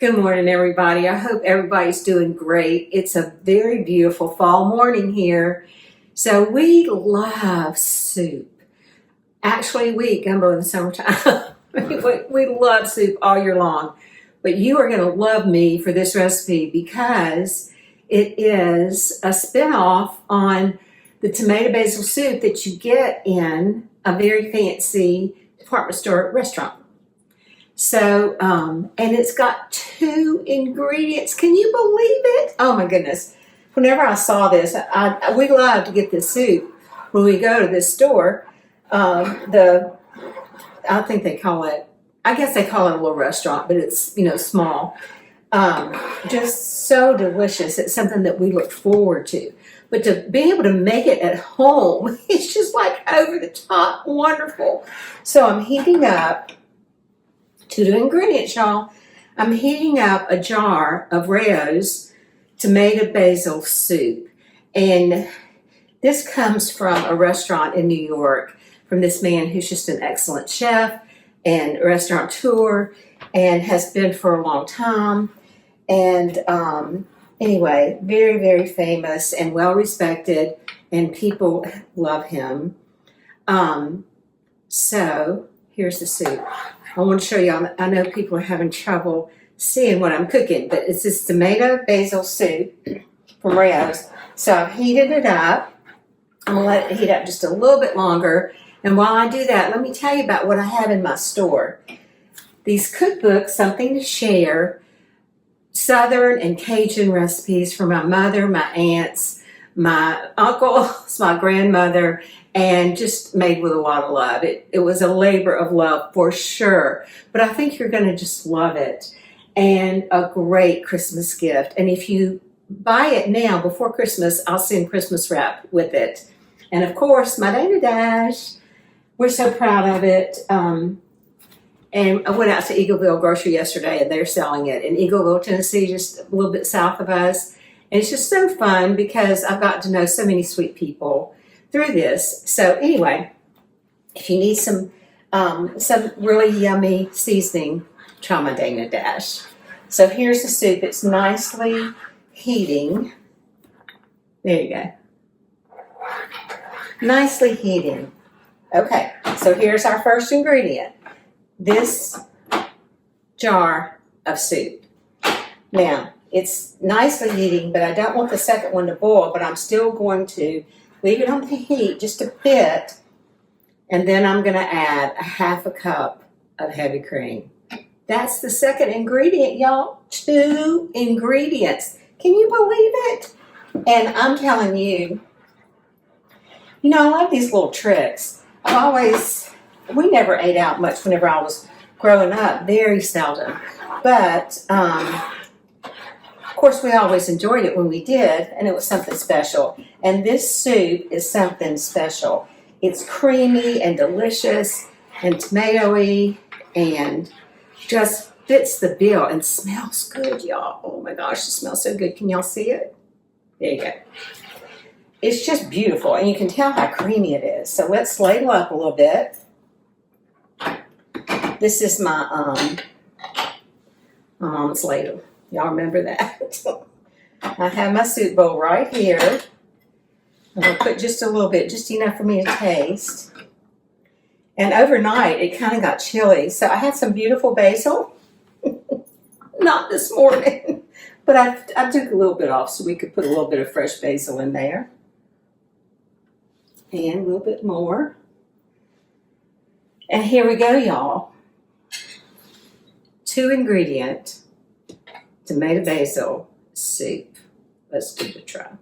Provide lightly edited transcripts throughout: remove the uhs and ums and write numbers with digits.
Good morning, everybody. I hope everybody's doing great. It's a very beautiful fall morning here. So we love soup. Actually, we eat gumbo in the summertime. we love soup all year long. But you are going to love me for this recipe because it is a spinoff on the tomato basil soup that you get in a very fancy department store restaurant. So, and it's got 2 ingredients. Can you believe it? Oh my goodness. Whenever I saw this, we love to get this soup when we go to this store. I think they call it, I guess they call it a little restaurant, but it's, small. Just so delicious. It's something that we look forward to. But to be able to make it at home, it's just like over the top wonderful. So I'm heating up 2 ingredients, y'all. I'm heating up a jar of Rayo's tomato basil soup. And this comes from a restaurant in New York from this man who's just an excellent chef and restaurateur and has been for a long time. And anyway, very, very famous and well respected, and people love him. So here's the soup. I want to show you, I know people are having trouble seeing what I'm cooking, but it's this tomato basil soup from Rayo's. So I've heated it up. I'm going to let it heat up just a little bit longer. And while I do that, let me tell you about what I have in my store. These cookbooks, something to share, Southern and Cajun recipes for my mother, my aunts, my uncles, my grandmother, and just made with a lot of love. It was a labor of love for sure, but I think you're going to just love it. And a great Christmas gift. And if you buy it now before Christmas, I'll send Christmas wrap with it. And of course, my Dana Dash. We're so proud of it. And I went out to Eagleville Grocery yesterday, and they're selling it in Eagleville, Tennessee, just a little bit south of us. And it's just so fun because I've gotten to know so many sweet people through this. So anyway, if you need some really yummy seasoning, try my Dana Dash. So here's the soup. It's nicely heating. There you go. Nicely heating. Okay, so here's our first ingredient. This jar of soup. Now, it's nicely heating, but I don't want the second one to boil, but I'm still going to leave it on the heat just a bit, and then I'm going to add a 1/2 cup of heavy cream. That's the second ingredient, y'all. 2 ingredients. Can you believe it? And I'm telling you, I love these little tricks. We never ate out much whenever I was growing up, very seldom. But, of course, we always enjoyed it when we did, and it was something special. And this soup is something special. It's creamy and delicious and tomatoey and just fits the bill and smells good, y'all. Oh my gosh, it smells so good. Can y'all see it? There you go. It's just beautiful, and you can tell how creamy it is. So let's ladle up a little bit. This is my mom's ladle. Y'all remember that? I have my soup bowl right here. I'm going to put just a little bit, just enough for me to taste. And overnight, it kind of got chilly. So I had some beautiful basil. Not this morning. But I took a little bit off so we could put a little bit of fresh basil in there. And a little bit more. And here we go, y'all. 2 ingredient tomato basil soup. Let's give it a try.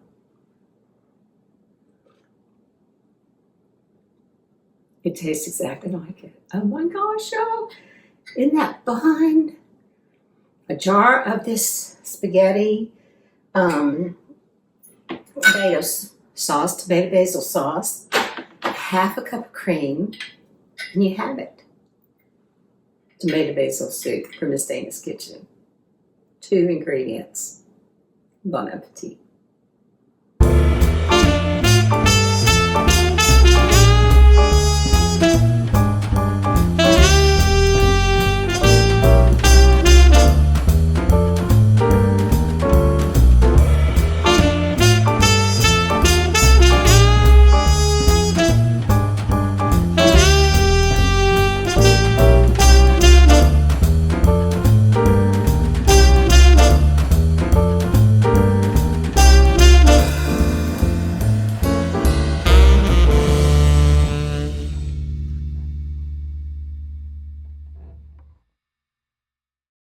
It tastes exactly like it. Oh my gosh, y'all. Isn't that fun? A jar of this spaghetti tomato basil sauce, 1/2 cup of cream, and you have it. Tomato basil soup from Miss Dana's Kitchen. 2 ingredients. Bon appetit.